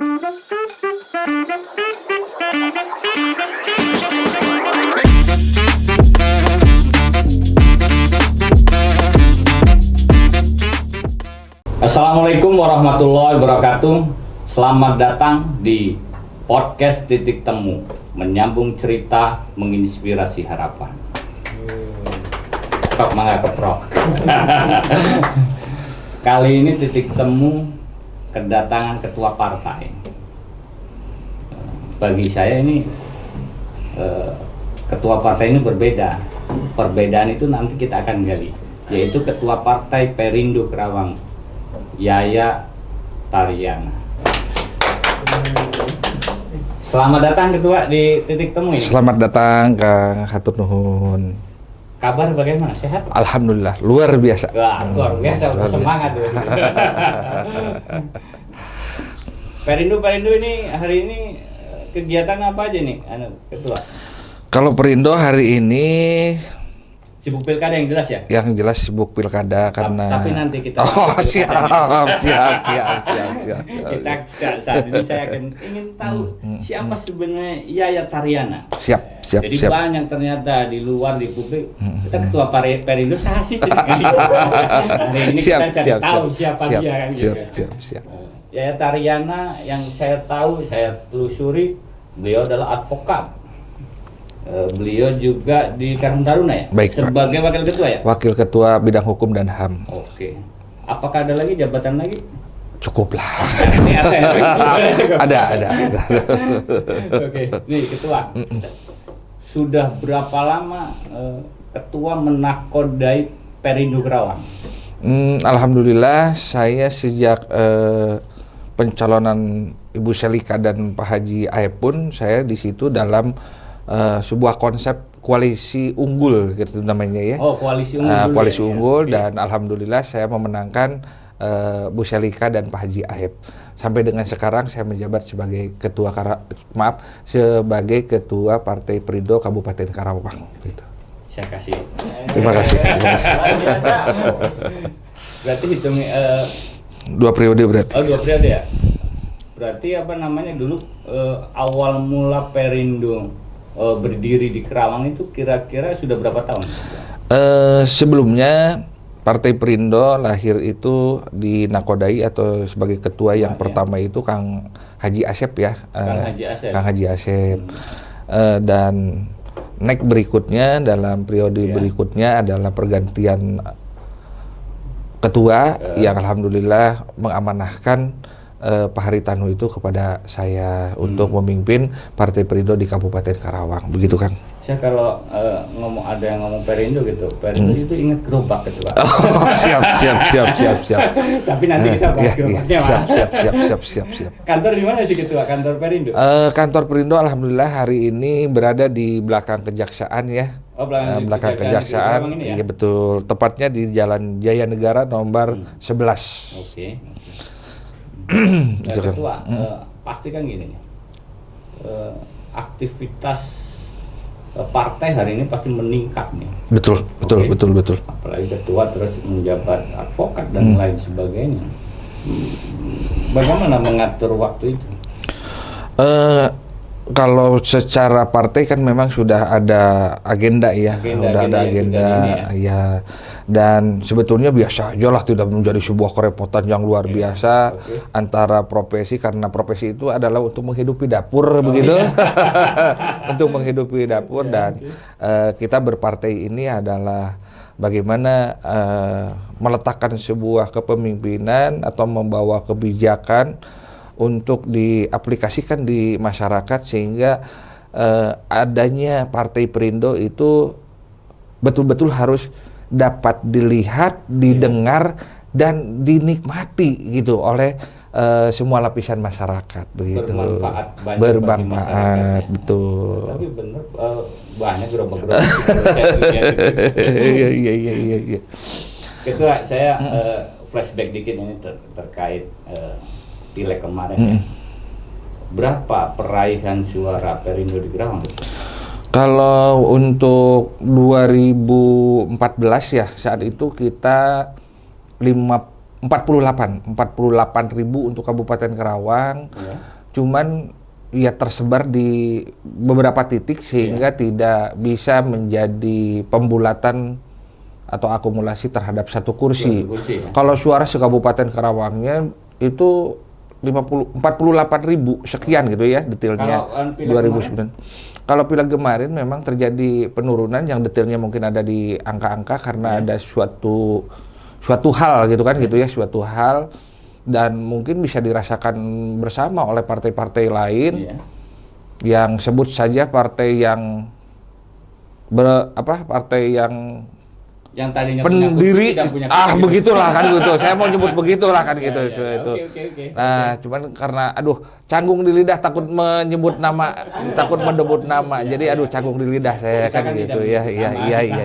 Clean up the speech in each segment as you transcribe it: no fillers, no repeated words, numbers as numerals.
Assalamualaikum warahmatullahi wabarakatuh. Selamat datang di podcast Titik Temu, menyambung cerita, menginspirasi harapan. Sok mangga keprok. Kali ini Titik Temu kedatangan ketua partai. Bagi saya ini ketua partai ini berbeda. Perbedaan itu nanti kita akan gali, yaitu ketua partai Perindo Kerawang, Yaya Tariana. Selamat datang ketua di Titik Temu ini. Selamat datang Kang, hatur nuhun. Kabar bagaimana? Sehat? Alhamdulillah, luar biasa. Wah, luar biasa, semangat. Perindo ini hari ini kegiatan apa aja nih, ketua? Kalau Perindo hari ini Sibuk pilkada yang jelas ya? yang jelas sibuk pilkada karena. Tapi nanti kita. siap. Kita saat ini saya ingin tahu siapa sebenarnya Yaya Tariana. Siap. Jadi banyak ternyata di luar di publik. Kita ketua Perindo sah sih. Hari ini kita cari tahu siapa dia kan gitu. Siap. Yaya Tariana yang saya tahu, saya telusuri, beliau adalah advokat. Beliau juga di Karang Taruna ya? Baik, sebagai wakil ketua ya? Wakil ketua bidang hukum dan HAM. Oke. Apakah ada lagi jabatan lagi? Cukup lah. Ada. Oke, nih ketua. Sudah berapa lama ketua menakodai Perindo Kerawang? Alhamdulillah saya sejak pencalonan Ibu Selika dan Pak Haji Aep pun saya di situ dalam sebuah konsep koalisi unggul gitu namanya ya. Oh, koalisi unggul. Koalisi unggul dan alhamdulillah saya memenangkan Bu Selika dan Pak Haji Aep. Sampai dengan sekarang saya menjabat sebagai sebagai ketua Partai Perindo Kabupaten Karawang gitu. Saya kasih. Terima kasih. Berarti hitung 2 periode berarti. Oh, 2 periode ya. Berarti apa namanya dulu awal mula Perindo berdiri di Kerawang itu kira-kira sudah berapa tahun? Sebelumnya Partai Perindo lahir itu dinakodai atau sebagai ketua yang pertama itu Kang Haji Asep ya. Kang Haji Asep. Dan next berikutnya dalam periode berikutnya adalah pergantian ketua yang alhamdulillah mengamanahkan Pak Haritanu itu kepada saya untuk memimpin Partai Perindo di Kabupaten Karawang, begitu kan? Saya kalau ada yang ngomong Perindo gitu, Perindo itu ingat gerobak gitu Pak. Oh, siap. Tapi nanti kita bahas gerobaknya Pak. Siap. Kantor di mana sih ketua kantor Perindo? Kantor Perindo alhamdulillah hari ini berada di belakang Kejaksaan ya. Oh, belakang Kejaksaan, ya? Iya betul. Tepatnya di Jalan Jaya Negara nomor 11. Oke. Ketua, pasti kan gini, aktivitas partai hari ini pasti meningkat nih. Betul. Apalagi ketua terus menjabat advokat dan lain sebagainya. Bagaimana mengatur waktu itu? Kalau secara partai kan memang sudah ada agenda ya, ya. Dan sebetulnya biasa aja lah, tidak menjadi sebuah kerepotan yang luar biasa antara profesi, karena profesi itu adalah untuk menghidupi dapur begitu, untuk menghidupi dapur dan kita berpartai ini adalah bagaimana meletakkan sebuah kepemimpinan atau membawa kebijakan untuk diaplikasikan di masyarakat sehingga adanya Partai Perindo itu betul-betul harus dapat dilihat, didengar dan dinikmati gitu oleh semua lapisan masyarakat begitu. Bermanfaat betul. Tapi benar banyak gerobak-gerobak. Iya. Ketua, saya flashback dikit ini terkait pileg kemarin ya. Berapa peraihan suara Perindo di Kerawang? Kalau untuk 2014 ya, saat itu kita 54 48.000 untuk Kabupaten Karawang. Ya. Cuman ya tersebar di beberapa titik sehingga tidak bisa menjadi pembulatan atau akumulasi terhadap satu kursi. Ya. Kalau suara se-Kabupaten Karawangnya itu 48.000 sekian gitu ya detailnya. Kalau 2009. Kalau pileg kemarin memang terjadi penurunan yang detailnya mungkin ada di angka-angka karena ada suatu hal gitu kan gitu ya, suatu hal, dan mungkin bisa dirasakan bersama oleh partai-partai lain yang sebut saja partai yang partai yang tadinya pendiri punya kursi, begitulah kan gitu. Saya mau nyebut begitulah kan gitu itu. Okay. Nah, cuman karena canggung di lidah takut menyebut nama, takut mendebut nama. Jadi canggung di lidah saya kan gitu ya. Iya.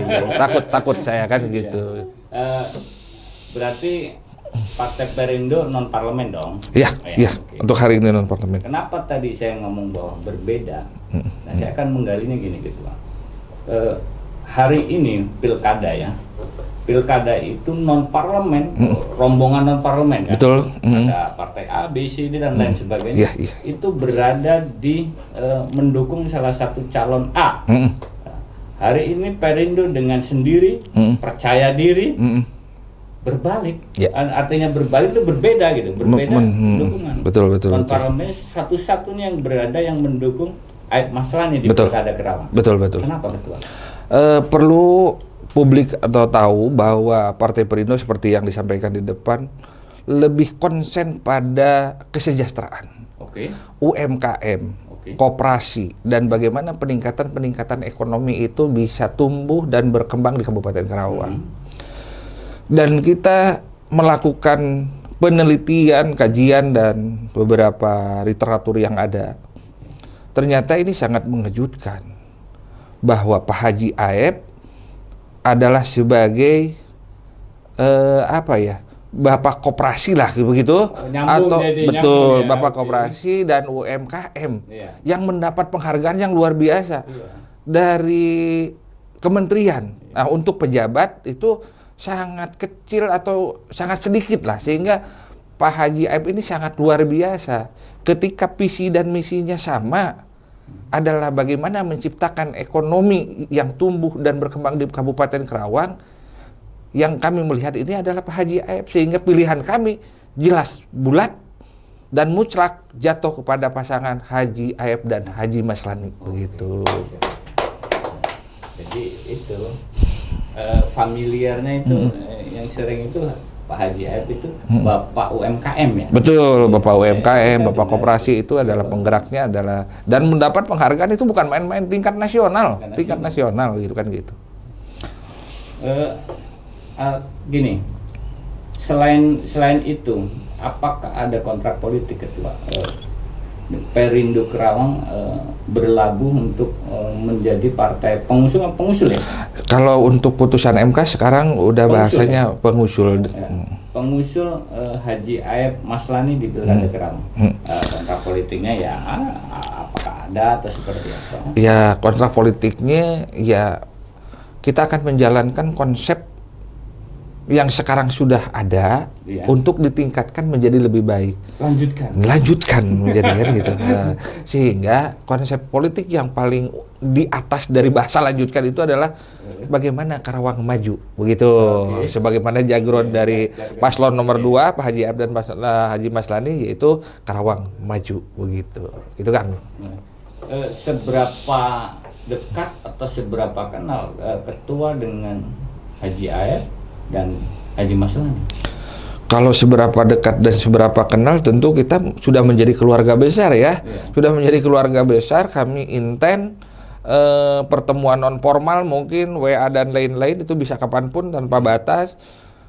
Takut saya kan gitu. Berarti Partai Perindo non parlemen dong? Iya. Okay. Untuk hari ini non parlemen. Kenapa tadi saya ngomong bahwa berbeda? Nah, saya akan menggalinya gini gitu, Pak. Hari ini pilkada pilkada itu non parlemen, rombongan non parlemen kan? Betul. Ada partai A, B, C, D dan lain sebagainya. Itu berada di mendukung salah satu calon A. Hari ini Perindo dengan sendiri percaya diri. Berbalik, artinya berbalik itu berbeda gitu, berbeda dukungan. Betul. Non parlemen satu-satunya yang berada yang mendukung Aib Maslani di pilkada Karawang. Betul. Kenapa Ketua? Perlu publik atau tahu bahwa Partai Perindo seperti yang disampaikan di depan lebih konsen pada kesejahteraan, UMKM, koperasi, dan bagaimana peningkatan ekonomi itu bisa tumbuh dan berkembang di Kabupaten Karawang. Dan kita melakukan penelitian, kajian, dan beberapa literatur yang ada. Ternyata ini sangat mengejutkan bahwa Pak Haji Aep adalah sebagai bapak koperasi lah begitu, bapak koperasi dan UMKM yang mendapat penghargaan yang luar biasa dari kementerian. Nah, untuk pejabat itu sangat kecil atau sangat sedikit lah, sehingga Pak Haji Aep ini sangat luar biasa. Ketika visi dan misinya sama, adalah bagaimana menciptakan ekonomi yang tumbuh dan berkembang di Kabupaten Karawang. Yang kami melihat ini adalah Pak Haji Aep, sehingga pilihan kami jelas, bulat, dan mutlak jatuh kepada pasangan Haji Aep dan Haji Maslani. Begitu. Jadi itu familiarnya itu yang sering itu Pak Haji Aep itu Bapak UMKM ya. Betul, Bapak UMKM, Bapak Koperasi itu adalah penggeraknya dan mendapat penghargaan itu bukan main-main, tingkat nasional gitu kan gitu. Gini, selain itu, apakah ada kontrak politik Ketua? Perindo Karawang berlabuh untuk menjadi partai pengusul ya? Kalau untuk putusan MK sekarang udah bahasanya pengusul. Pengusul Haji Aep Maslani di pilkada Karawang. Kontrak politiknya ya apakah ada atau seperti apa? Ya, kontrak politiknya ya kita akan menjalankan konsep yang sekarang sudah ada untuk ditingkatkan menjadi lebih baik. Lanjutkan menjadi kan gitu. Sehingga konsep politik yang paling di atas dari bahasa lanjutkan itu adalah bagaimana Karawang maju, begitu. Sebagaimana jargon dari paslon nomor 2 Pak Haji Aep dan Haji Maslani, yaitu Karawang maju, begitu. Itu kan. Seberapa dekat atau seberapa kenal Ketua dengan Haji Aep dan Haji Maslani? Kalau seberapa dekat dan seberapa kenal, tentu kita sudah menjadi keluarga besar ya. Sudah menjadi keluarga besar, kami intent pertemuan non formal mungkin WA dan lain-lain itu bisa kapanpun tanpa batas.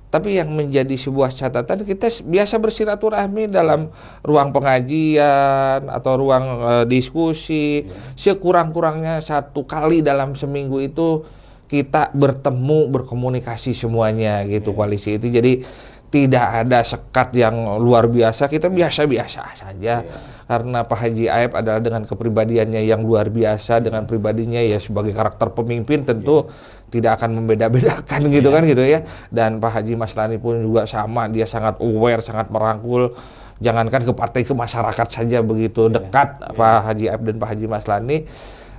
Tapi yang menjadi sebuah catatan, kita biasa bersilaturahmi dalam ruang pengajian atau ruang diskusi. Sekurang-kurangnya 1 kali dalam seminggu itu kita bertemu, berkomunikasi semuanya gitu, koalisi itu. Jadi tidak ada sekat yang luar biasa, kita biasa-biasa saja. Karena Pak Haji Aep adalah dengan kepribadiannya yang luar biasa, dengan pribadinya ya sebagai karakter pemimpin tentu tidak akan membeda-bedakan gitu kan gitu ya. Dan Pak Haji Maslani pun juga sama, dia sangat aware, sangat merangkul. Jangankan ke partai, ke masyarakat saja begitu dekat Pak Haji Aep dan Pak Haji Maslani.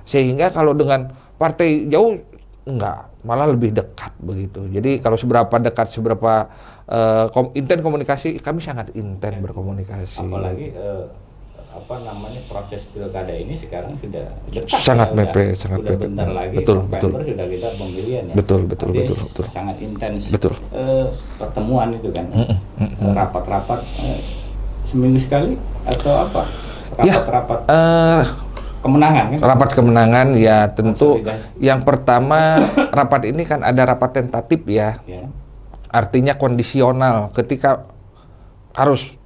Sehingga kalau dengan partai jauh enggak, malah lebih dekat begitu. Jadi kalau seberapa dekat, seberapa intens komunikasi, kami sangat intens berkomunikasi. Apalagi proses pilkada ini sekarang sudah dekat, sangat mepet, sangat mepet. Bentar lagi betul. sudah kita pemilihan ya. Betul. Sangat intens. Betul. Pertemuan itu kan, rapat-rapat seminggu sekali atau apa? Rapat-rapat kemenangan kan? Rapat kemenangan ya tentu. Yang pertama rapat ini kan ada rapat tentatif ya. Artinya kondisional, ketika harus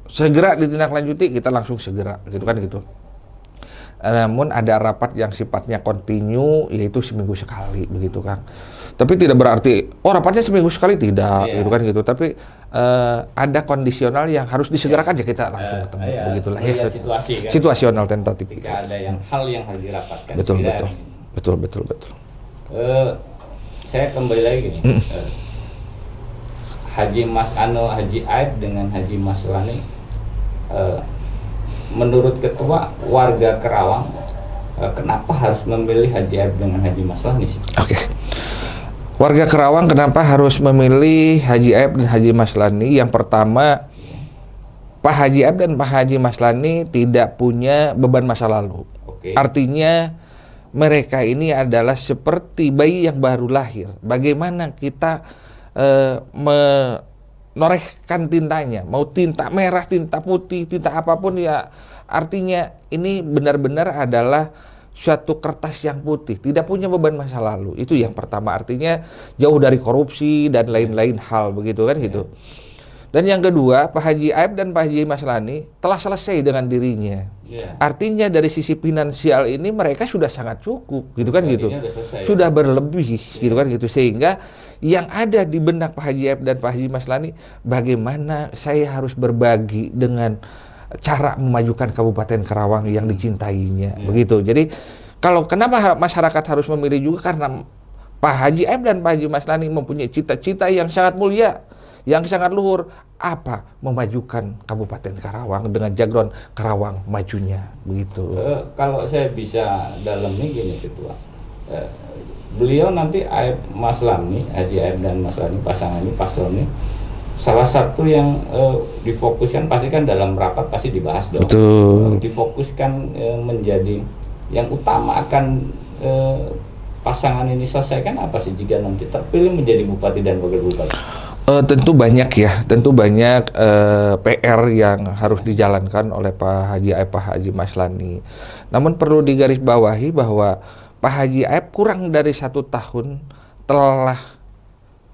segera ditindaklanjuti kita langsung segera gitu kan gitu. Namun ada rapat yang sifatnya kontinu, yaitu seminggu sekali begitu kan. Tapi tidak berarti rapatnya seminggu sekali, tidak gitu kan gitu. Tapi ada kondisional yang harus disegerakan ya kita langsung ketemu begitulah ya. Situasi, kan? Situasional tentatif. Jika ada hal yang harus dirapatkan. Betul. Saya kembali lagi gini. Haji Aep dengan Haji Maslani, menurut ketua warga Kerawang, kenapa harus memilih Haji Aep dengan Haji Maslani sih? Oke. Warga Kerawang kenapa harus memilih Haji Aep dan Haji Maslani? Yang pertama, Pak Haji Aep dan Pak Haji Maslani tidak punya beban masa lalu. Artinya mereka ini adalah seperti bayi yang baru lahir. Bagaimana kita menorehkan tintanya, mau tinta merah, tinta putih, tinta apapun ya, artinya ini benar-benar adalah suatu kertas yang putih, tidak punya beban masa lalu. Itu yang pertama, artinya jauh dari korupsi dan lain-lain hal begitu kan gitu. Dan yang kedua, Pak Haji Aep dan Pak Haji Maslani telah selesai dengan dirinya. Artinya dari sisi finansial ini mereka sudah sangat cukup gitu kan gitu. Sudah berlebih gitu kan gitu, sehingga yang ada di benak Pak Haji Aep dan Pak Haji Maslani, bagaimana saya harus berbagi dengan cara memajukan Kabupaten Kerawang yang dicintainya begitu. Jadi kalau kenapa masyarakat harus memilih juga karena Pak Haji Aep dan Pak Haji Maslani mempunyai cita-cita yang sangat mulia, yang sangat luhur, apa memajukan Kabupaten Kerawang dengan jargon Kerawang majunya begitu. Kalau saya bisa dalami gini Ketua, beliau nanti Haji Aep dan Maslani, pasangan ini, paslon ini, salah satu yang difokuskan pasti kan dalam rapat pasti dibahas dong. Betul. Difokuskan menjadi yang utama akan pasangan ini selesaikan apa sih jika nanti terpilih menjadi bupati dan wakil bupati? Tentu banyak ya, PR yang harus dijalankan oleh Pak Haji Aep, Pak Haji Maslani. Namun perlu digarisbawahi bahwa Pak Haji Aep kurang dari 1 tahun telah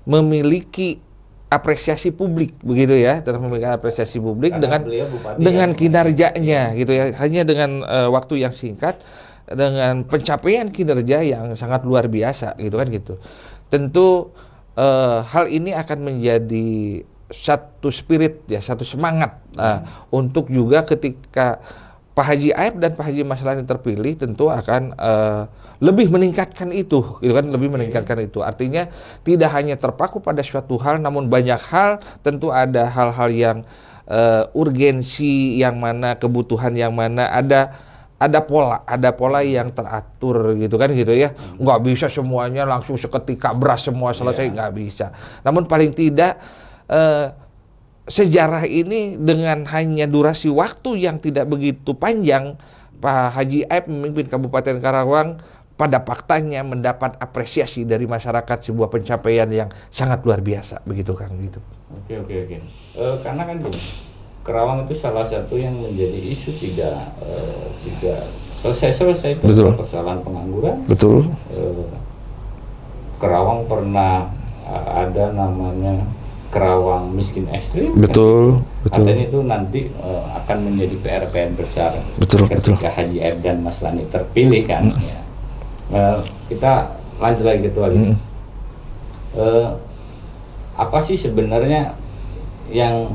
memiliki apresiasi publik begitu ya, telah memiliki apresiasi publik dengan kinerjanya gitu ya, hanya dengan waktu yang singkat, dengan pencapaian kinerja yang sangat luar biasa gitu kan gitu. Tentu hal ini akan menjadi satu spirit ya, satu semangat untuk juga ketika Pak Haji Aep dan Pak Haji Maslani terpilih tentu akan lebih meningkatkan itu gitu kan, lebih meningkatkan itu. Artinya tidak hanya terpaku pada suatu hal, namun banyak hal, tentu ada hal-hal yang urgensi yang mana, kebutuhan yang mana, ada pola yang teratur gitu kan gitu ya. Nggak bisa semuanya langsung seketika beras semua selesai, nggak bisa. Namun paling tidak sejarah ini dengan hanya durasi waktu yang tidak begitu panjang, Pak Haji Aep memimpin Kabupaten Karawang pada faktanya mendapat apresiasi dari masyarakat, sebuah pencapaian yang sangat luar biasa begitu kan gitu. Oke. Karena kan gini, Kerawang itu salah satu yang menjadi isu tidak selesai persoalan pengangguran. Betul. Kerawang pernah ada namanya Kerawang miskin ekstrim. Betul. Artinya itu nanti akan menjadi PR besar ketika Haji Aep dan Maslani terpilih kan. Ya. Kita lanjut lagi Ketua. Apa sih sebenarnya yang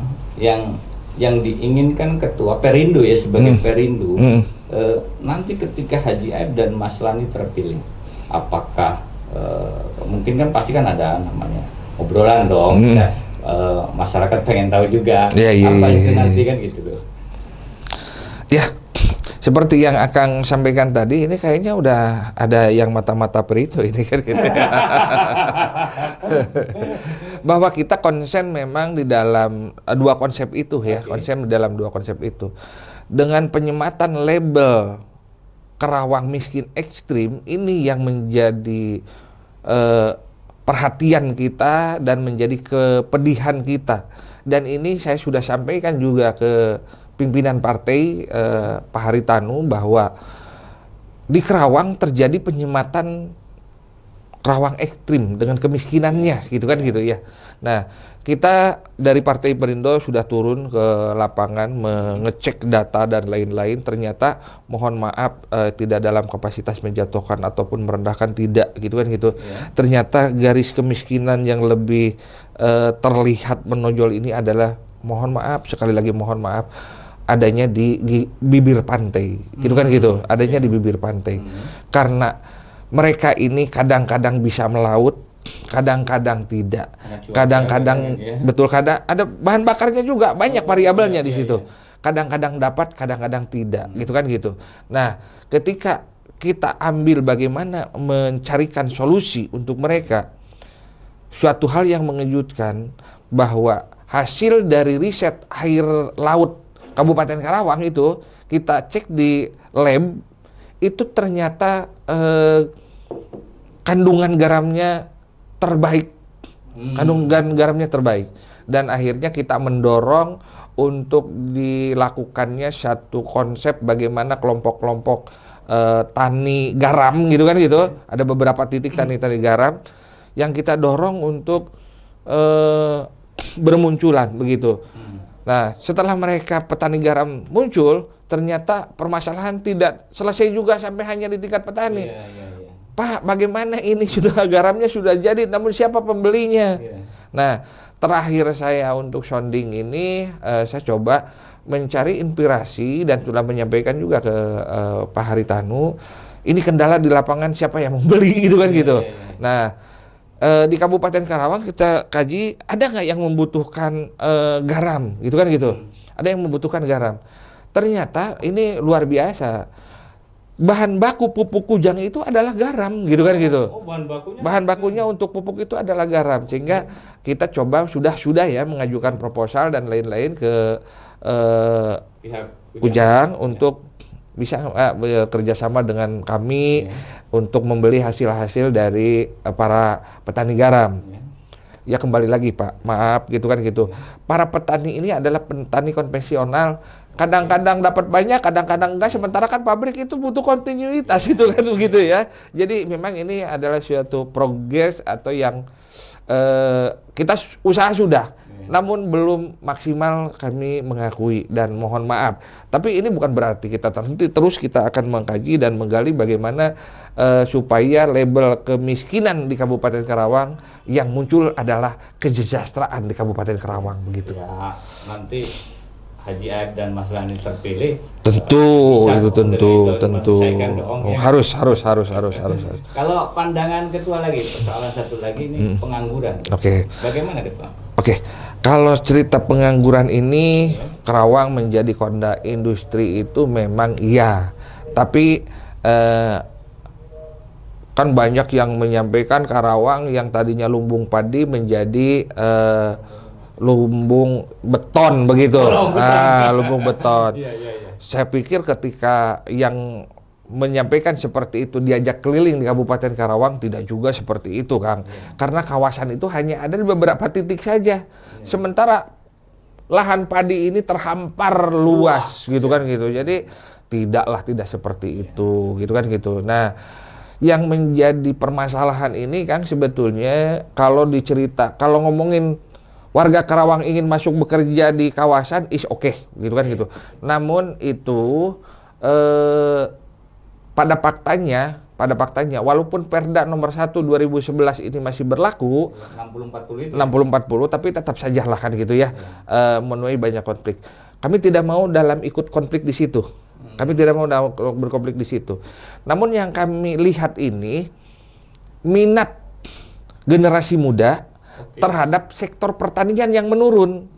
yang diinginkan Ketua Perindo ya sebagai Perindo, nanti ketika Haji Aib dan Mas Lani terpilih, apakah mungkin kan pasti kan ada namanya obrolan dong, masyarakat pengen tahu juga apa itu nanti kan gitu loh. Ya, seperti yang Akang sampaikan tadi, ini kayaknya udah ada yang mata-mata Perindo ini kan gitu. Bahwa kita konsen memang di dalam dua konsep itu ya, konsen di dalam dua konsep itu. Dengan penyematan label Karawang miskin ekstrim ini yang menjadi perhatian kita dan menjadi kepedihan kita. Dan ini saya sudah sampaikan juga ke pimpinan partai Pak Haritanu bahwa di Karawang terjadi penyematan Karawang ekstrim dengan kemiskinannya gitu kan gitu ya. Nah, kita dari Partai Perindo sudah turun ke lapangan mengecek data dan lain-lain. Ternyata mohon maaf tidak dalam kapasitas menjatuhkan ataupun merendahkan, tidak gitu kan gitu. Ternyata garis kemiskinan yang lebih terlihat menonjol ini adalah, mohon maaf, sekali lagi mohon maaf, adanya di bibir pantai gitu kan gitu. Adanya di bibir pantai. Karena mereka ini kadang-kadang bisa melaut, kadang-kadang tidak, kadang-kadang betul, kadang ada bahan bakarnya juga, banyak variabelnya di situ. Kadang-kadang dapat, kadang-kadang tidak, gitu kan gitu. Nah, ketika kita ambil bagaimana mencarikan solusi untuk mereka, suatu hal yang mengejutkan bahwa hasil dari riset air laut Kabupaten Karawang itu kita cek di lab, itu ternyata kandungan garamnya terbaik, kandungan garamnya terbaik, dan akhirnya kita mendorong untuk dilakukannya satu konsep bagaimana kelompok-kelompok tani garam gitu kan gitu. Ada beberapa titik tani-tani garam yang kita dorong untuk bermunculan begitu. Nah, setelah mereka petani garam muncul, ternyata permasalahan tidak selesai juga sampai hanya di tingkat petani. Pak, bagaimana ini sudah garamnya sudah jadi, namun siapa pembelinya? Nah, terakhir saya untuk sounding ini, saya coba mencari inspirasi dan sudah menyampaikan juga ke Pak Haritanu. Ini kendala di lapangan, siapa yang membeli gitu kan gitu. Nah, di Kabupaten Karawang kita kaji, ada nggak yang membutuhkan garam gitu kan gitu. Ada yang membutuhkan garam. Ternyata ini luar biasa. Bahan baku pupuk kujang itu adalah garam gitu kan gitu. Bahan bakunya untuk pupuk itu adalah garam, sehingga kita coba sudah ya mengajukan proposal dan lain-lain ke pihak Kujang untuk bisa kerjasama dengan kami untuk membeli hasil-hasil dari para petani garam. Ya kembali lagi Pak, maaf gitu kan gitu. Para petani ini adalah petani konvensional. Kadang-kadang dapat banyak, kadang-kadang enggak. Sementara kan pabrik itu butuh kontinuitas itu kan begitu ya. Jadi memang ini adalah suatu progres atau yang kita usaha sudah, namun belum maksimal, kami mengakui dan mohon maaf. Tapi ini bukan berarti kita terhenti, terus kita akan mengkaji dan menggali bagaimana supaya label kemiskinan di Kabupaten Karawang yang muncul adalah kesejahteraan di Kabupaten Karawang begitu. Ya, nanti Haji Aib dan Mas Lani terpilih, tentu itu tentu harus. Kalau pandangan Ketua lagi, persoalan satu lagi ini pengangguran. Bagaimana Ketua? Kalau cerita pengangguran ini, Karawang menjadi kota industri itu memang iya, tapi kan banyak yang menyampaikan Karawang yang tadinya lumbung padi menjadi lumbung beton begitu. Lumbung beton. Saya pikir ketika yang menyampaikan seperti itu diajak keliling di Kabupaten Karawang, tidak juga seperti itu Kang. Karena kawasan itu hanya ada di beberapa titik saja. Sementara lahan padi ini terhampar luas gitu kan gitu. Jadi tidak seperti itu gitu kan gitu. Nah, yang menjadi permasalahan ini Kang sebetulnya kalau ngomongin warga Karawang ingin masuk bekerja di kawasan oke gitu kan gitu. Namun itu pada faktanya pada faktanya, walaupun Perda nomor 1 2011 ini masih berlaku 60-40 itu 60-40, tapi tetap saja lah kan gitu ya, menuai banyak konflik. Kami tidak mau dalam ikut konflik di situ. Kami tidak mau berkonflik di situ. Namun yang kami lihat ini minat generasi muda terhadap sektor pertanian yang menurun.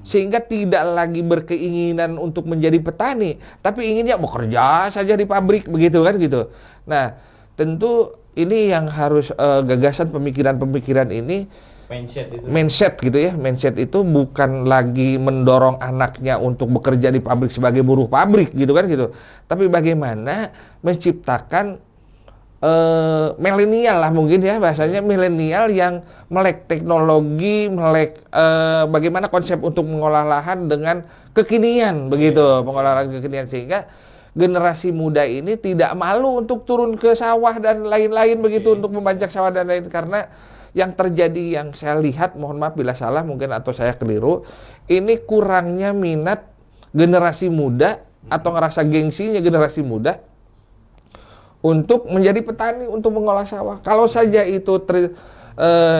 Sehingga tidak lagi berkeinginan untuk menjadi petani, tapi inginnya bekerja saja di pabrik begitu kan gitu. Nah, tentu ini yang harus gagasan pemikiran-pemikiran ini mindset gitu ya. Mindset itu bukan lagi mendorong anaknya untuk bekerja di pabrik sebagai buruh pabrik gitu kan gitu. Tapi bagaimana menciptakan milenial lah mungkin ya, bahasanya milenial yang melek teknologi, melek bagaimana konsep untuk mengolah lahan dengan kekinian begitu, pengolahan kekinian, sehingga generasi muda ini tidak malu untuk turun ke sawah dan lain-lain begitu, untuk membajak sawah dan lain. Karena yang terjadi, yang saya lihat, mohon maaf bila salah mungkin atau saya keliru, ini kurangnya minat generasi muda atau ngerasa gengsinya generasi muda untuk menjadi petani, untuk mengolah sawah. Kalau saja itu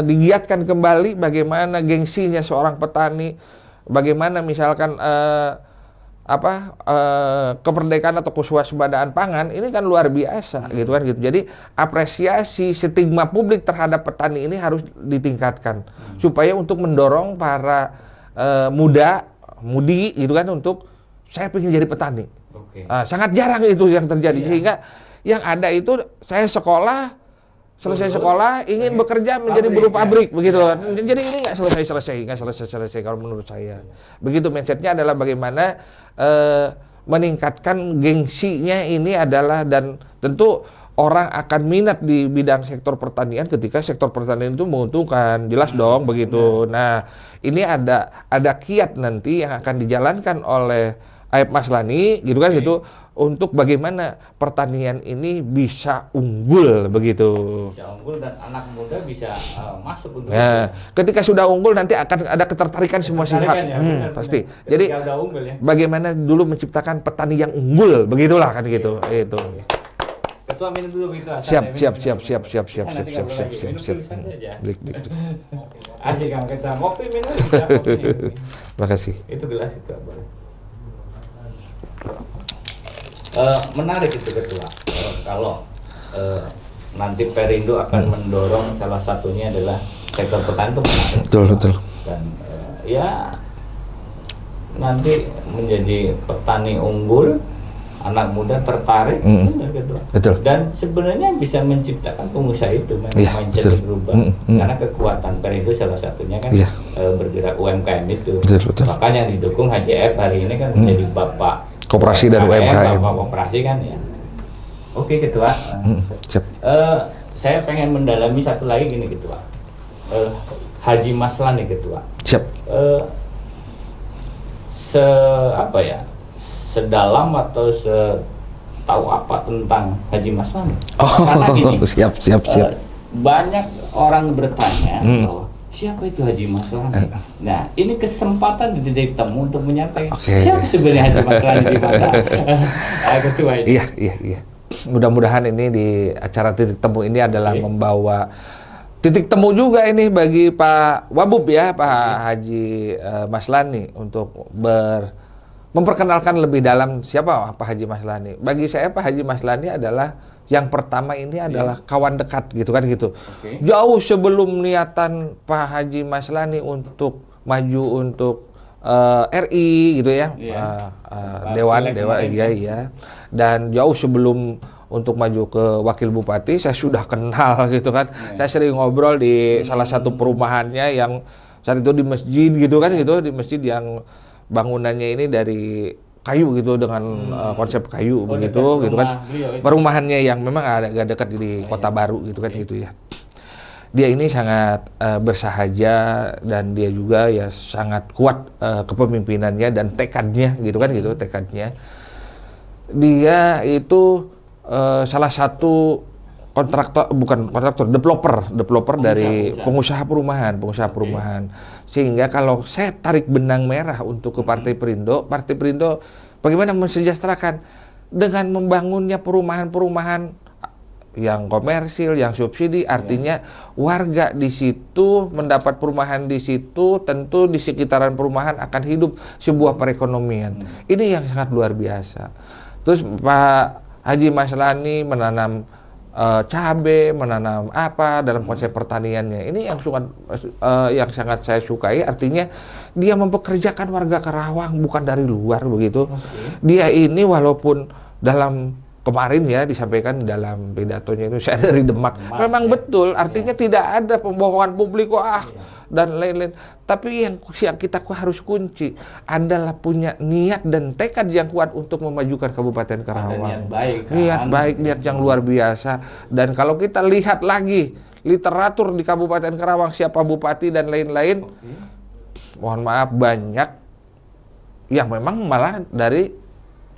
digiatkan kembali, bagaimana gengsinya seorang petani, bagaimana misalkan kemerdekaan atau kewaspadaan pangan, ini kan luar biasa gitu kan gitu. Jadi apresiasi stigma publik terhadap petani ini harus ditingkatkan supaya untuk mendorong para mudi gitu kan untuk saya ingin jadi petani. Sangat jarang itu yang terjadi, sehingga yang ada itu saya sekolah, selesai sekolah ingin bekerja menjadi buruh pabrik begitu. Jadi ini nggak selesai kalau menurut saya. Begitu mindsetnya adalah bagaimana meningkatkan gengsinya ini adalah, dan tentu orang akan minat di bidang sektor pertanian ketika sektor pertanian itu menguntungkan, jelas dong begitu. Nah, ini ada kiat nanti yang akan dijalankan oleh Aib Maslani gitu kan gitu, untuk bagaimana pertanian ini bisa unggul begitu. Bisa unggul dan anak muda bisa masuk untuk itu. Ketika sudah unggul nanti akan ada ketertarikan semua pihak. Ya, pasti. Jadi unggul, ya, bagaimana dulu menciptakan petani yang unggul, begitulah kan gitu. Itu. Ketua minum dulu gitu. Siap. Asik kan kita ngopi minum. Makasih. Itu gelas itu boleh. Menarik itu Ketua, kalau nanti Perindo akan mendorong salah satunya adalah sektor pertanian itu menarik. Betul. Dan ya nanti menjadi petani unggul, anak muda tertarik, betul. Dan sebenarnya bisa menciptakan pengusaha itu, mindset berubah. Karena kekuatan Perindo salah satunya kan bergerak UMKM itu. Betul. Makanya didukung HJF hari ini kan menjadi Bapak Koperasi dan UMKM. Bapak Koperasi kan ya. Oke Ketua. Siap. Saya pengen mendalami satu lagi gini Ketua. Haji Maslani Ketua. Siap. Sedalam atau tahu apa tentang Haji Maslani? Karena gini. Siap. Banyak orang bertanya bahwa siapa itu Haji Maslani? Nah, ini kesempatan di titik temu untuk menyampaikan siapa sebenarnya Haji Maslani di mana? Ketua itu. Iya. Mudah-mudahan ini di acara titik temu ini adalah membawa titik temu juga ini bagi Pak Wabub ya, Pak Haji Maslani, untuk memperkenalkan lebih dalam siapa Pak Haji Maslani. Bagi saya Pak Haji Maslani adalah yang pertama ini adalah kawan dekat gitu kan gitu. Jauh sebelum niatan Pak Haji Maslani untuk maju untuk RI gitu ya, Dewan iya. Dan jauh sebelum untuk maju ke wakil bupati saya sudah kenal gitu kan. Saya sering ngobrol di salah satu perumahannya yang saat itu di masjid gitu kan gitu, di masjid yang bangunannya ini dari kayu gitu, dengan konsep kayu begitu gitu kan. Perumahannya yang memang agak dekat di Kota Baru gitu kan gitu ya. Dia ini sangat bersahaja, dan dia juga ya sangat kuat kepemimpinannya dan tekadnya gitu kan gitu, tekadnya. Dia itu salah satu developer dari pengusaha perumahan. Sehingga kalau saya tarik benang merah untuk ke Partai Perindo bagaimana mensejahterakan dengan membangunnya perumahan-perumahan yang komersil, yang subsidi, artinya warga di situ mendapat perumahan di situ, tentu di sekitaran perumahan akan hidup sebuah perekonomian. Ini yang sangat luar biasa. Terus Pak Haji Maslani menanam cabai, menanam apa dalam konsep pertaniannya. Ini yang sangat saya sukai, artinya dia mempekerjakan warga Karawang bukan dari luar begitu. Dia ini walaupun dalam kemarin ya disampaikan dalam pidatonya itu saya dari Demak. Memang betul, artinya tidak ada pembohongan publik dan lain-lain. Tapi yang kita harus kunci adalah punya niat dan tekad yang kuat untuk memajukan Kabupaten Karawang. Niat baik, kan? Niat baik, niat yang luar biasa. Dan kalau kita lihat lagi literatur di Kabupaten Karawang, siapa bupati dan lain-lain, mohon maaf banyak yang memang malah dari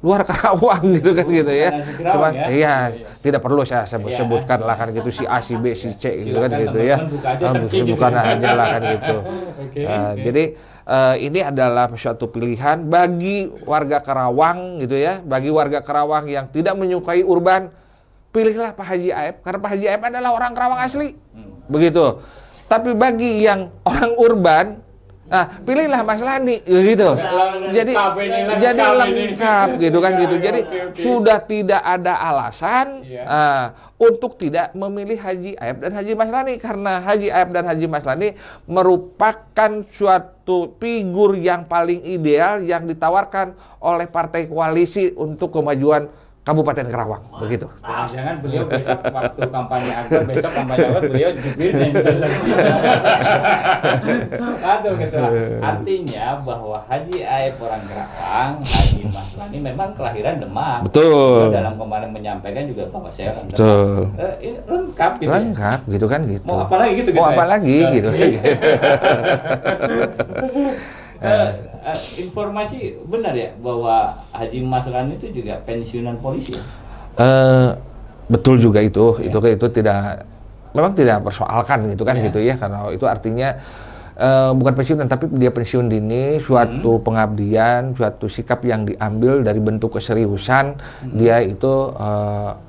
luar Karawang gitu kan gitu ya. Iya, tidak perlu saya sebutkan lah kan gitu si A, si B, si C gitu kan gitu ya. Bukan hanya lah kan gitu. Jadi ini adalah suatu pilihan bagi warga Karawang gitu ya, bagi warga Karawang yang tidak menyukai urban, pilihlah Pak Haji Aep karena Pak Haji Aep adalah orang Karawang asli. Begitu. Tapi bagi yang orang urban, nah, pilihlah Mas Lani gitu. Jadi lengkap gitu kan gitu. Jadi sudah tidak ada alasan untuk tidak memilih Haji Aep dan Haji Maslani karena Haji Aep dan Haji Maslani merupakan suatu figur yang paling ideal yang ditawarkan oleh partai koalisi untuk kemajuan Kabupaten Karawang, begitu. Jangan beliau besok waktu kampanye Akbar, besok kampanye Akbar beliau jubirnya bisa Aduh, gitu. Artinya bahwa Haji Aep orang Karawang, Haji Maslani memang kelahiran Demak. Betul. Dalam kemarin menyampaikan juga bahwa saya orang Demak. Betul. Ini lengkap gitu. Lengkap ya? Gitu kan gitu. Mau apa lagi gitu? Mau apa lagi gitu. Informasi benar ya bahwa Haji Maslani itu juga pensiunan polisi ya? Betul juga itu tidak, memang tidak persoalkan gitu kan gitu ya, karena itu artinya bukan pensiunan tapi dia pensiun dini, suatu pengabdian, suatu sikap yang diambil dari bentuk keseriusan, dia itu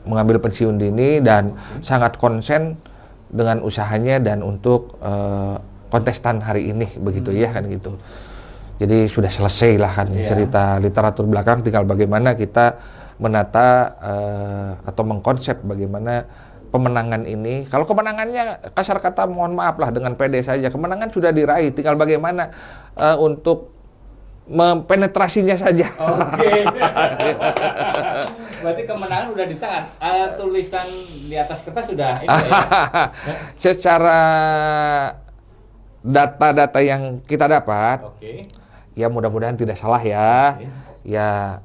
mengambil pensiun dini dan sangat konsen dengan usahanya dan untuk kontestan hari ini begitu ya kan gitu. Jadi sudah selesai lah kan cerita literatur belakang, tinggal bagaimana kita menata atau mengkonsep bagaimana pemenangan ini. Kalau kemenangannya kasar kata mohon maaf lah dengan pede saja, kemenangan sudah diraih, tinggal bagaimana untuk mempenetrasinya saja. Oke. Berarti kemenangan udah di tangan. Tulisan di atas kertas sudah ini ya. Secara data-data yang kita dapat, ya mudah-mudahan tidak salah ya. Ya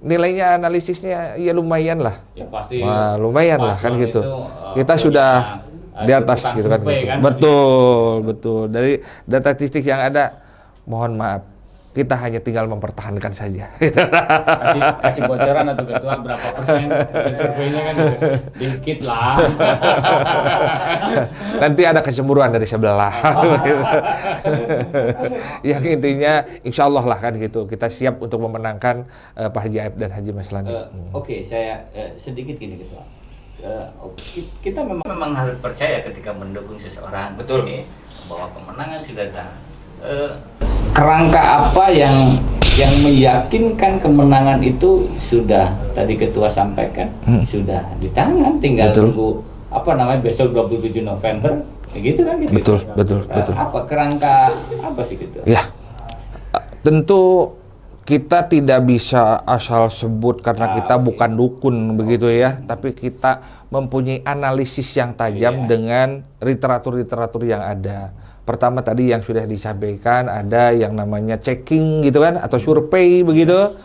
nilainya analisisnya ya lumayan lah. Ya pasti. Wah, lumayan lah kan gitu. Kita sudah di atas gitu kan gitu. Betul. Dari data statistik yang ada, mohon maaf, kita hanya tinggal mempertahankan saja. Kasih bocoran atau ketua berapa persen surveinya kan dikit lah. Nanti ada kecemburuan dari sebelah. Yang intinya insya Allah lah kan gitu, kita siap untuk memenangkan Pak Haji Aep dan Haji Maslani. Oke, saya sedikit gini ketua. Kita memang harus percaya ketika mendukung seseorang. Betul. Bahwa kemenangan sudah datang. Kerangka apa yang meyakinkan kemenangan itu sudah tadi ketua sampaikan sudah di tangan, tinggal tunggu besok 27 November gitu kan gitu. Betul. Apa kerangka apa sih gitu? Ya. Tentu kita tidak bisa asal sebut karena kita bukan dukun begitu ya, tapi kita mempunyai analisis yang tajam dengan literatur-literatur yang ada. Pertama tadi yang sudah disampaikan ada yang namanya checking gitu kan atau survei begitu,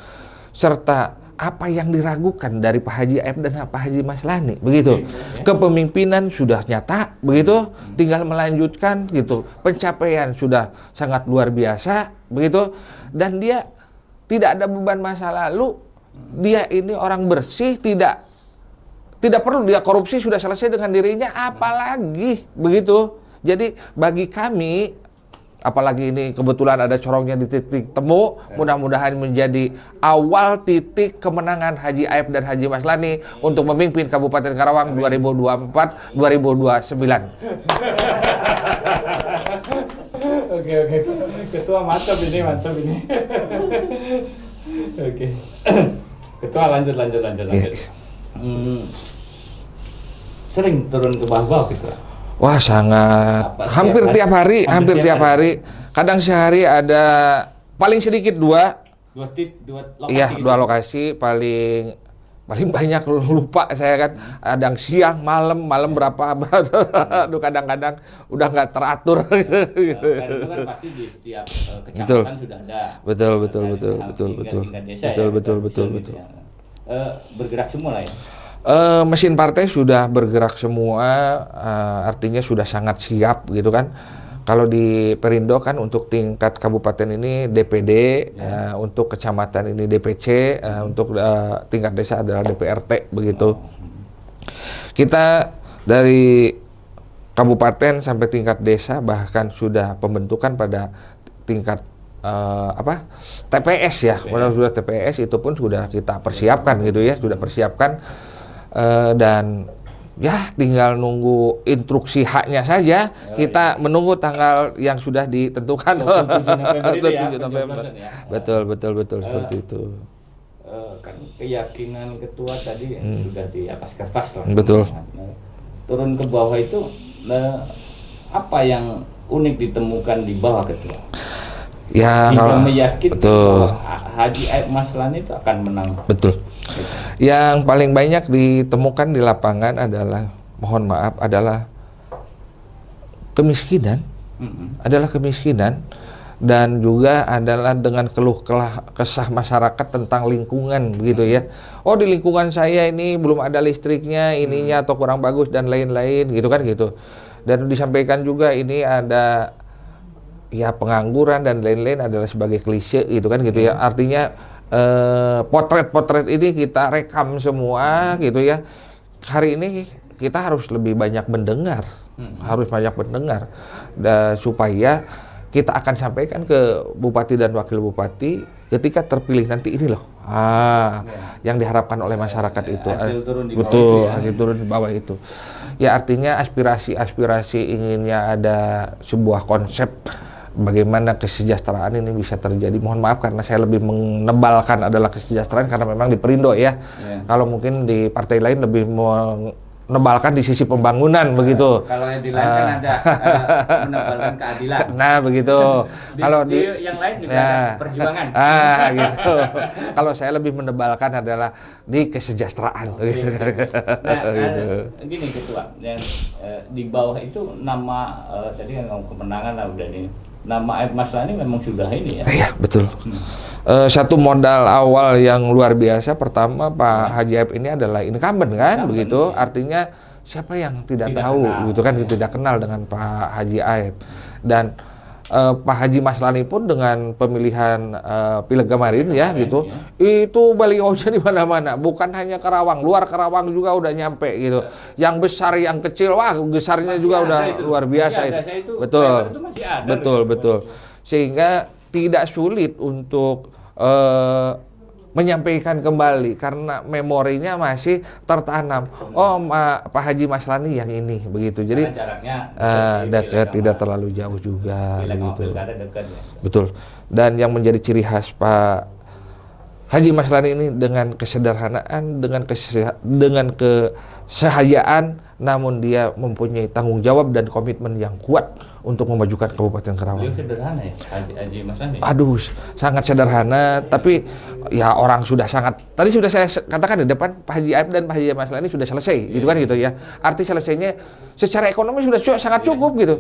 serta apa yang diragukan dari Pak Haji Aep dan Pak Haji Maslani begitu. Kepemimpinan sudah nyata begitu, tinggal melanjutkan gitu. Pencapaian sudah sangat luar biasa begitu, dan dia tidak ada beban masa lalu. Dia ini orang bersih, tidak perlu dia korupsi, sudah selesai dengan dirinya, apalagi begitu. Jadi bagi kami apalagi ini kebetulan ada corongnya di titik temu, mudah-mudahan menjadi awal titik kemenangan Haji Aib dan Haji Maslani untuk memimpin Kabupaten Karawang 2024-2029. Oke, Ketua mantap ini. Oke. Ketua lanjut. Yes. Sering turun ke bawah Ketua? Wah, sangat. Hampir tiap hari. Kadang sehari ada paling sedikit dua lokasi. Iya, gitu. 2 lokasi paling banyak, lupa saya kan. Kadang siang, malam berapa. Aduh, kadang-kadang udah nggak teratur. Gitu. Itu kan pasti di setiap kecamatan sudah ada. Betul. Bergerak semua lah ya. Mesin partai sudah bergerak semua, artinya sudah sangat siap gitu kan. Kalau di Perindo kan untuk tingkat kabupaten ini DPD, untuk kecamatan ini DPC, untuk tingkat desa adalah DPRT begitu. Kita dari kabupaten sampai tingkat desa bahkan sudah pembentukan pada tingkat TPS ya. Kalau sudah TPS itu pun sudah kita persiapkan gitu ya, sudah persiapkan. Dan ya tinggal nunggu instruksi haknya saja. Kita menunggu tanggal yang sudah ditentukan. 27 November. Betul seperti itu. Kan keyakinan ketua tadi sudah di atas kertas lah. Betul. Turun ke bawah itu apa yang unik ditemukan di bawah ketua? Ya, kalau meyakinkan betul. Haji Aib Maslani itu akan menang. Betul. Yang paling banyak ditemukan di lapangan adalah, mohon maaf, adalah kemiskinan. Adalah kemiskinan dan juga adalah dengan keluh kesah masyarakat tentang lingkungan begitu ya. Oh, di lingkungan saya ini belum ada listriknya, ininya atau kurang bagus dan lain-lain gitu kan gitu. Dan disampaikan juga ini ada ya pengangguran dan lain-lain adalah sebagai klise gitu kan gitu ya. Artinya potret-potret ini kita rekam semua gitu ya. Hari ini kita harus lebih banyak mendengar, supaya kita akan sampaikan ke bupati dan wakil bupati ketika terpilih nanti ini loh. Yang diharapkan oleh masyarakat itu. Hasil turun di bawah betul, itu ya. Hasil turun di bawah itu. Ya artinya aspirasi inginnya ada sebuah konsep bagaimana kesejahteraan ini bisa terjadi. Mohon maaf karena saya lebih menebalkan adalah kesejahteraan karena memang di Perindo ya. Kalau mungkin di partai lain lebih menebalkan di sisi pembangunan begitu. Kalau yang di lain kan ada menebalkan keadilan. Nah begitu. Kalau di yang lain juga ada perjuangan. Gitu. Kalau saya lebih menebalkan adalah di kesejahteraan. Gitu. Gini Ketua, yang di bawah itu nama tadi kan kemenangan lah udah ini. Nama Aib Maslani memang sudah ini ya. Iya, betul. Satu modal awal yang luar biasa, pertama Pak Haji Aib ini adalah incumbent kan, begitu. Ya. Artinya siapa yang tidak tahu gitu kan, tidak kenal dengan Pak Haji Aib. Dan Pak Haji Maslani pun dengan pemilihan pileg kemarin ya gitu, itu balihonya di mana-mana, bukan hanya Karawang, luar Karawang juga udah nyampe gitu. Yang besar, yang kecil, wah besarnya masih juga udah itu. Luar biasa itu. Betul. Sehingga tidak sulit untuk menyampaikan kembali karena memorinya masih tertanam. Pak Haji Maslani yang ini begitu. Jadi dekat, tidak terlalu jauh juga begitu. Dekat, ya? Betul. Dan yang menjadi ciri khas Pak Haji Maslani ini dengan kesederhanaan, dengan kesehayaan, namun dia mempunyai tanggung jawab dan komitmen yang kuat untuk memajukan Kabupaten Karawang. Beliau sederhana ya, Haji Maslani? Aduh, sangat sederhana, tapi ya orang sudah sangat, tadi sudah saya katakan di depan, Pak Haji Aib dan Pak Haji Maslani sudah selesai, gitu kan gitu ya. Arti selesainya secara ekonomi sudah sangat cukup gitu.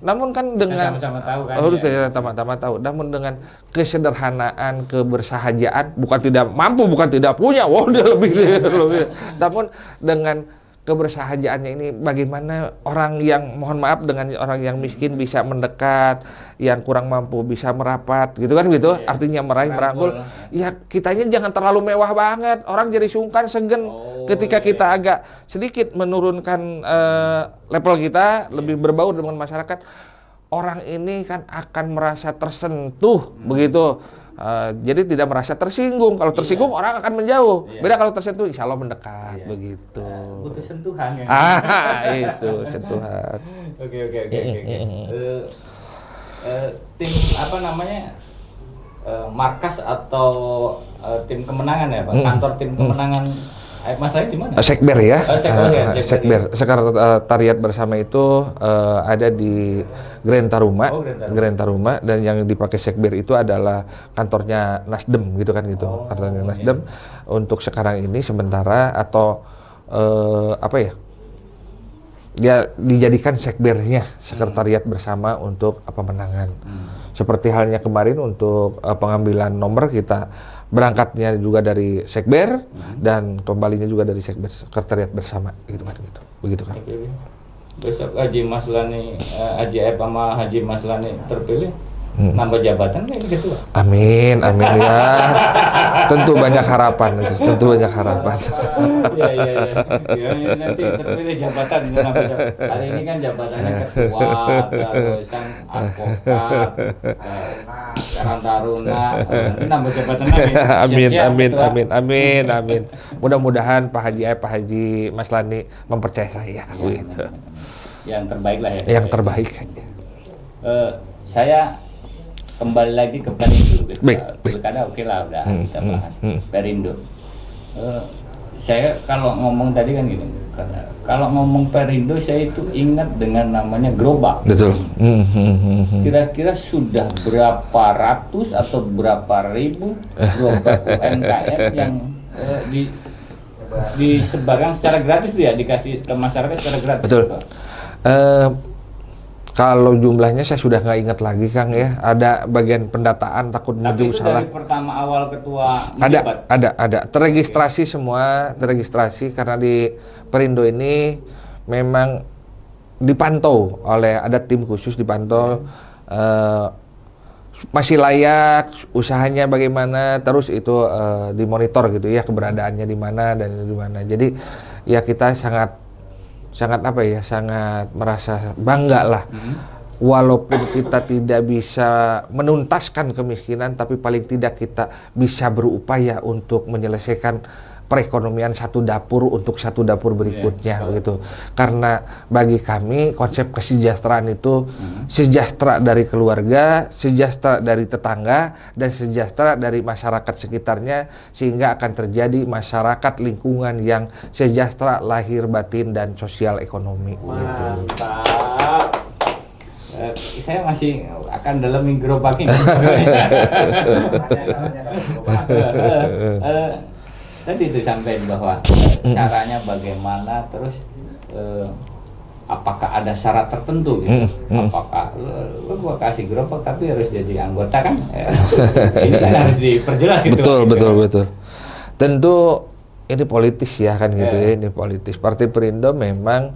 Namun kan dengan sama-sama tahu, namun dengan kesederhanaan, kebersahajaan, bukan tidak punya, dia lebih. Namun dengan kebersahajaannya ini bagaimana orang yang, mohon maaf, dengan orang yang miskin bisa mendekat, yang kurang mampu bisa merapat, gitu kan gitu. Artinya meraih, merangkul. Ya kitanya jangan terlalu mewah banget, orang jadi sungkan, segan. Ketika kita agak sedikit menurunkan level kita, lebih berbaur dengan masyarakat. orang ini kan akan merasa tersentuh begitu. Jadi tidak merasa tersinggung. Kalau tersinggung orang akan menjauh. Beda kalau tersentuh, insya Allah mendekat begitu. Butuh sentuhan ya. Itu sentuhan. Oke. Tim apa namanya? Markas atau tim kemenangan ya Pak? Kantor tim kemenangan masalahnya di mana? Sekber ya. Sekber. Sekretariat bersama itu ada di Grand Taruma. Grand Taruma, dan yang dipakai Sekber itu adalah kantornya Nasdem gitu kan gitu. Kantornya Nasdem untuk sekarang ini sementara atau apa ya? Dia dijadikan Sekbernya, sekretariat bersama untuk pemenangan. Seperti halnya kemarin untuk pengambilan nomor, kita berangkatnya juga dari Sekber dan kembalinya juga dari Sekber, sekretariat bersama gitu kan gitu. Begitu kan. Besok Haji Maslani, Haji Aep sama Haji Maslani terpilih, nambah jabatan kayak gitu. Amin ya. Tentu banyak harapan, tentu banyak harapan. Iya, nanti terpilih jabatan, nambah jabatan. Hari ini kan jabatannya ketua, terusan advokat, Karang Taruna, nanti nambah jabatan lagi. Amin. Mudah-mudahan Pak Haji Aep, Pak Haji Maslani mempercayai saya gitu. Yang terbaik lah ya. Yang terbaik aja. Saya kembali lagi ke Perindo. Baik. Pilkada oke lah, udah kita bahas. Perindo. Saya kalau ngomong tadi kan gini, kalau ngomong Perindo saya itu ingat dengan namanya gerobak. Betul. Kira-kira sudah berapa ratus atau berapa ribu gerobak UMKM yang disebarkan secara gratis ya, dikasih ke masyarakat secara gratis. Betul. Kalau jumlahnya saya sudah nggak ingat lagi Kang ya. Ada bagian pendataan, takut menuju salah. Tapi itu dari pertama awal ketua menjabat? Ada. Terregistrasi semua, terregistrasi karena di Perindo ini memang dipantau oleh, ada tim khusus dipantau. Masih layak, usahanya bagaimana, terus itu dimonitor gitu ya, keberadaannya di mana dan di mana. Jadi ya kita sangat merasa bangga lah. Walaupun kita tidak bisa menuntaskan kemiskinan, tapi paling tidak kita bisa berupaya untuk menyelesaikan perekonomian satu dapur untuk satu dapur berikutnya gitu. Karena bagi kami konsep kesejahteraan itu sejahtera dari keluarga, sejahtera dari tetangga, dan sejahtera dari masyarakat sekitarnya, sehingga akan terjadi masyarakat lingkungan yang sejahtera lahir batin dan sosial ekonomi gitu. Saya masih akan dalamin gerobak ini. Tadi itu sampaikan bahwa caranya bagaimana, terus apakah ada syarat tertentu gitu? Apakah gua kasih gerobak tapi harus jadi anggota kan? Ini kan harus diperjelas gitu. Betul. Tentu ini politis ya kan gitu ya, ini politis. Partai Perindo memang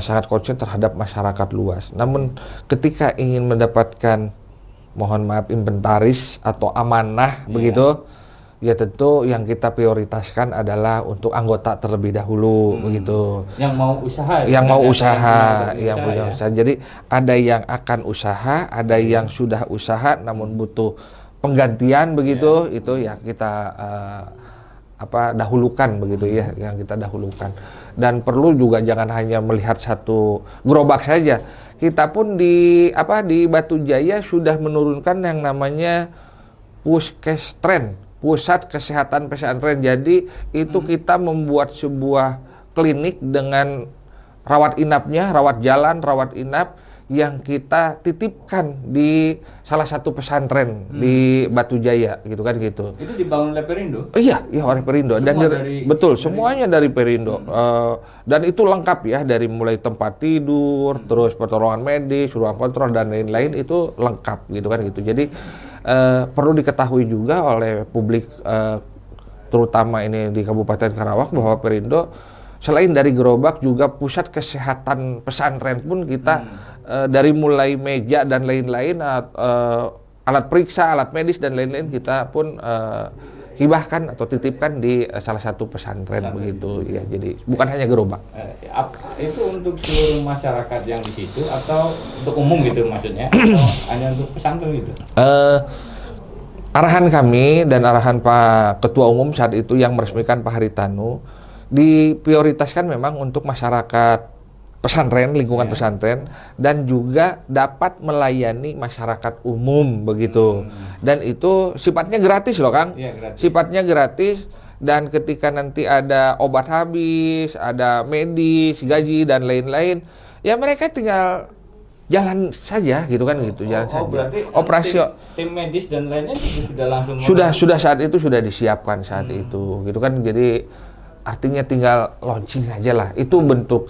sangat concern terhadap masyarakat luas. Namun ketika ingin mendapatkan, mohon maaf, inventaris atau amanah begitu, ya tentu yang kita prioritaskan adalah untuk anggota terlebih dahulu begitu. Yang mau usaha. Yang punya usaha. Jadi ada yang akan usaha, ada yang sudah usaha namun butuh penggantian begitu, itu ya kita dahulukan begitu ya, yang kita dahulukan. Dan perlu juga jangan hanya melihat satu gerobak saja. Kita pun di Batu Jaya sudah menurunkan yang namanya Puskestren, Pusat Kesehatan Pesantren. Jadi itu kita membuat sebuah klinik dengan rawat inapnya, rawat jalan, rawat inap yang kita titipkan di salah satu pesantren di Batu Jaya gitu kan gitu. Itu dibangun oleh Perindo? Iya oleh Perindo. Dan semuanya dari Perindo. Dan itu lengkap ya, dari mulai tempat tidur, terus pertolongan medis, ruang kontrol dan lain-lain, itu lengkap gitu kan gitu. Jadi perlu diketahui juga oleh publik, terutama ini di Kabupaten Karawang, bahwa Perindo selain dari gerobak juga pusat kesehatan pesantren pun kita dari mulai meja dan lain-lain, alat periksa, alat medis dan lain-lain, kita pun hibahkan atau titipkan di salah satu pesantren begitu ya. Jadi bukan hanya gerobak. Itu untuk seluruh masyarakat yang di situ atau untuk umum gitu maksudnya, atau hanya untuk pesantren gitu? Arahan kami dan arahan Pak Ketua Umum saat itu yang meresmikan Pak Haritanu, diprioritaskan memang untuk masyarakat pesantren, lingkungan pesantren, dan juga dapat melayani masyarakat umum begitu. Dan itu sifatnya gratis loh Kang. Ya, gratis. Sifatnya gratis, dan ketika nanti ada obat habis, ada medis, gaji dan lain-lain, ya mereka tinggal jalan saja gitu kan gitu, jalan saja. Operasi tim medis dan lainnya sudah langsung sudah saat itu sudah disiapkan saat itu gitu kan. Jadi artinya tinggal launching aja lah. Itu bentuk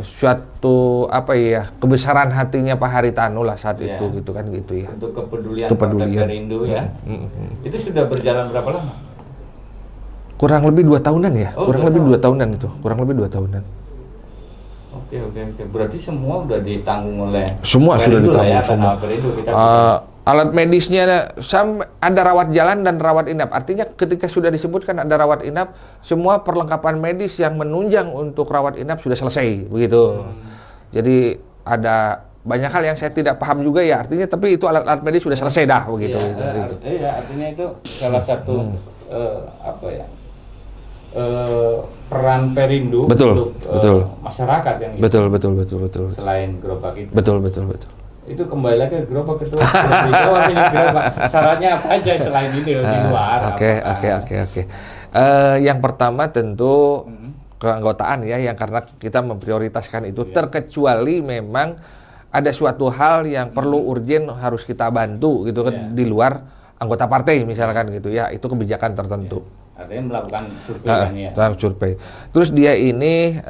suatu apa ya, kebesaran hatinya Pak Haritanu lah saat itu gitu kan gitu ya. Untuk kepedulian. Partai Perindo ya. Itu sudah berjalan berapa lama? Kurang lebih 2 tahunan ya. Kurang lebih 2 tahunan itu. Kurang lebih 2 tahunan. Oke. Berarti semua udah ditanggung oleh semua sudah ditanggung ya, semua. Alat medisnya ada rawat jalan dan rawat inap. Artinya ketika sudah disebutkan ada rawat inap, semua perlengkapan medis yang menunjang untuk rawat inap sudah selesai begitu. Jadi ada banyak hal yang saya tidak paham juga ya artinya, tapi itu alat-alat medis sudah selesai dah begitu. Iya, artinya itu salah satu peran Perindo untuk masyarakat yang betul. Selain gerobak itu. Betul. Itu kembali lagi ke gerobak itu. Syaratnya apa aja selain ini di luar? Oke. Yang pertama tentu keanggotaan ya, yang karena kita memprioritaskan itu, terkecuali memang ada suatu hal yang perlu urgen harus kita bantu gitu kan, di luar anggota partai misalkan gitu ya, itu kebijakan tertentu. Artinya melakukan survei survei. Terus dia ini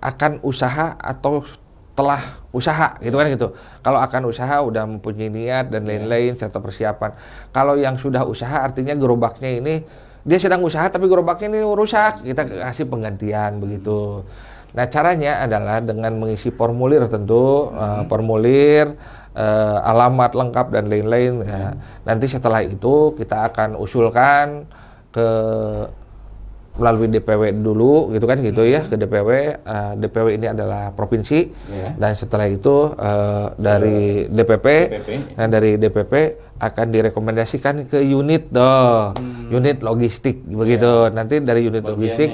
akan usaha atau telah usaha gitu kan gitu. Kalau akan usaha udah mempunyai niat dan lain-lain serta persiapan. Kalau yang sudah usaha artinya gerobaknya ini dia sedang usaha tapi gerobaknya ini rusak, kita kasih penggantian begitu. Nah, caranya adalah dengan mengisi formulir tentu, formulir alamat lengkap dan lain-lain. Ya. Nanti setelah itu kita akan usulkan ke melalui DPW dulu gitu kan gitu ya, ke DPW. DPW ini adalah provinsi, dan setelah itu dari DPP. Nah, dari DPP akan direkomendasikan ke unit unit logistik begitu. Nanti dari unit logistik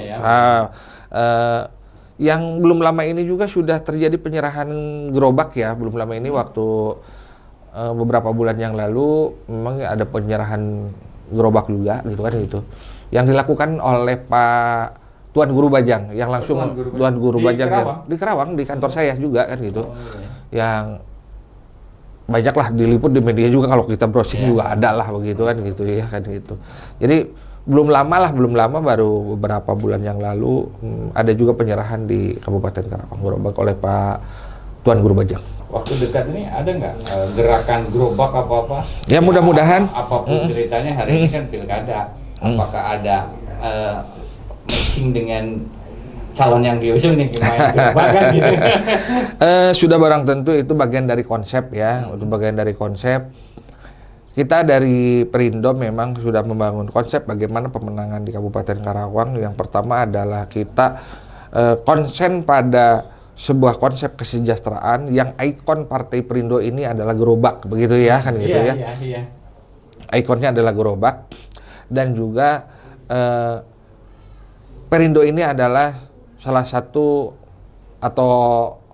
yang belum lama ini juga sudah terjadi penyerahan gerobak ya, belum lama ini waktu beberapa bulan yang lalu memang ada penyerahan gerobak juga gitu kan gitu, yang dilakukan oleh Pak Tuan Guru Bajang, yang langsung Tuan Guru Bajang di Kerawang, di kantor saya juga kan gitu, yang banyaklah diliput di media juga, kalau kita browsing juga ada lah begitu kan gitu ya kan gitu. Jadi belum lama baru beberapa bulan yang lalu ada juga penyerahan di Kabupaten Karawang gerobak oleh Pak Tuan Guru Bajang. Waktu dekat ini ada nggak gerakan gerobak apa-apa? Ya, mudah-mudahan. Apapun ceritanya hari ini kan pilkada. Apakah ada matching dengan calon yang diusung nih gimana gerobakan gitu? Sudah barang tentu itu bagian dari konsep ya, untuk bagian dari konsep. Kita dari Perindo memang sudah membangun konsep bagaimana pemenangan di Kabupaten Karawang. Yang pertama adalah kita konsen pada sebuah konsep kesejahteraan yang ikon Partai Perindo ini adalah gerobak begitu ya kan gitu ya. Ikonnya adalah gerobak, dan juga Perindo ini adalah salah satu atau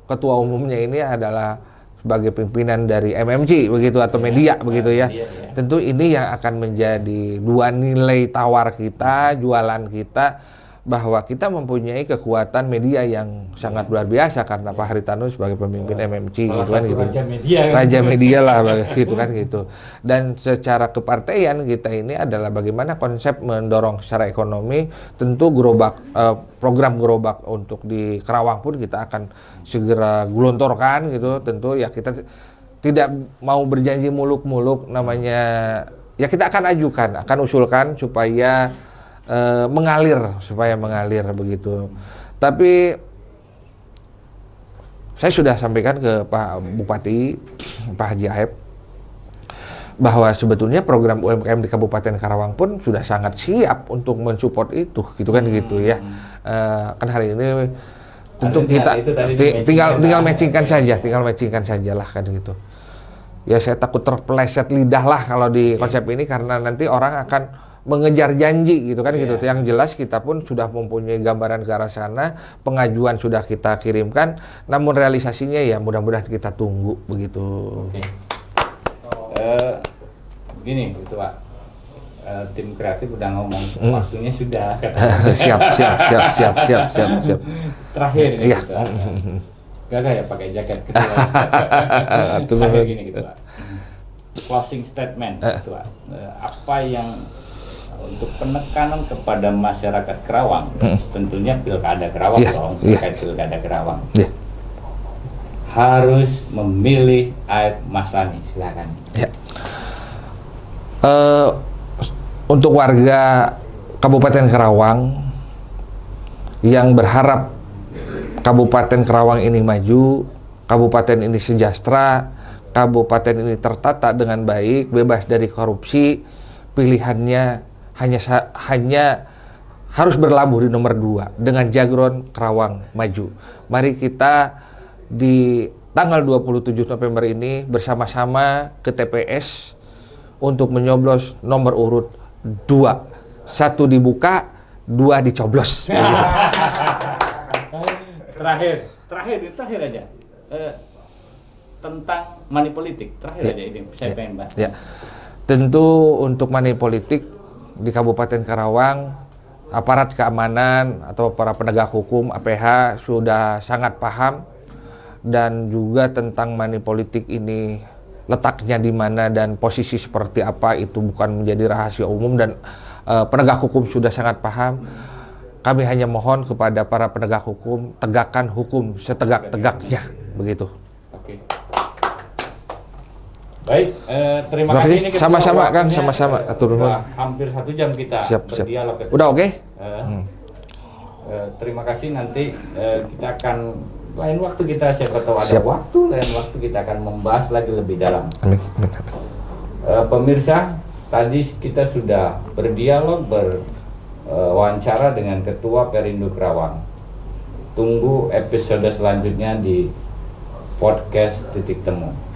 ketua umumnya ini adalah sebagai pimpinan dari MMC begitu atau media begitu ya. Tentu ini yang akan menjadi dua nilai tawar kita, jualan kita, bahwa kita mempunyai kekuatan media yang sangat luar biasa karena Pak Haritanu sebagai pemimpin MMC gitu kan gitu. Raja media lah gitu kan gitu. Dan secara kepartaian kita ini adalah bagaimana konsep mendorong secara ekonomi, tentu gerobak program gerobak untuk di Kerawang pun kita akan segera gelontorkan gitu. Tentu ya kita tidak mau berjanji muluk-muluk, namanya ya kita akan ajukan, akan usulkan supaya mengalir begitu. Tapi saya sudah sampaikan ke Pak Bupati, Pak Haji Aep, bahwa sebetulnya program UMKM di Kabupaten Karawang pun sudah sangat siap untuk mensupport itu, gitu kan gitu ya. Kan hari ini tentu kita tinggal matchingkan saja lah kan gitu. Ya saya takut terpeleset lidah lah kalau di konsep ini karena nanti orang akan mengejar janji gitu kan gitu. Yang jelas kita pun sudah mempunyai gambaran ke arah sana, pengajuan sudah kita kirimkan, namun realisasinya ya mudah-mudahan kita tunggu begitu. Begini gitu Pak, tim kreatif udah ngomong waktunya sudah. siap. Terakhir ini gitu. Gak ya pakai jaket gitu. Terakhir gini gitu Pak. Closing statement gitu Pak. Apa yang untuk penekanan kepada masyarakat Karawang, tentunya pilkada Karawang dong, terkait pilkada Karawang. Harus memilih Aib Masani, silakan. Untuk warga Kabupaten Karawang yang berharap Kabupaten Karawang ini maju, Kabupaten ini sejahtera, Kabupaten ini tertata dengan baik, bebas dari korupsi, pilihannya hanya harus berlabuh di nomor 2 dengan jargon Karawang Maju. Mari kita di tanggal 27 November ini bersama-sama ke TPS untuk menyoblos nomor urut 2. 1 dibuka, 2 dicoblos. Terakhir aja. Tentang money politik. Terakhir aja ini saya pengen bahas. Tentu untuk money politik di Kabupaten Karawang, aparat keamanan atau para penegak hukum APH sudah sangat paham, dan juga tentang money politik ini letaknya di mana dan posisi seperti apa itu bukan menjadi rahasia umum, dan penegak hukum sudah sangat paham. Kami hanya mohon kepada para penegak hukum, tegakkan hukum setegak-tegaknya, begitu. Oke. Baik, terima kasih. Sama-sama Kang, sama-sama. Atur nuhun. Hampir 1 jam kita berdialog. Udah oke? Terima kasih, nanti kita akan lain waktu kita siapa tahu ada waktu, lain waktu kita akan membahas lagi lebih dalam. Amin. Pemirsa, tadi kita sudah berdialog, wawancara dengan Ketua Perindo Karawang. Tunggu episode selanjutnya di podcast Titik Temu.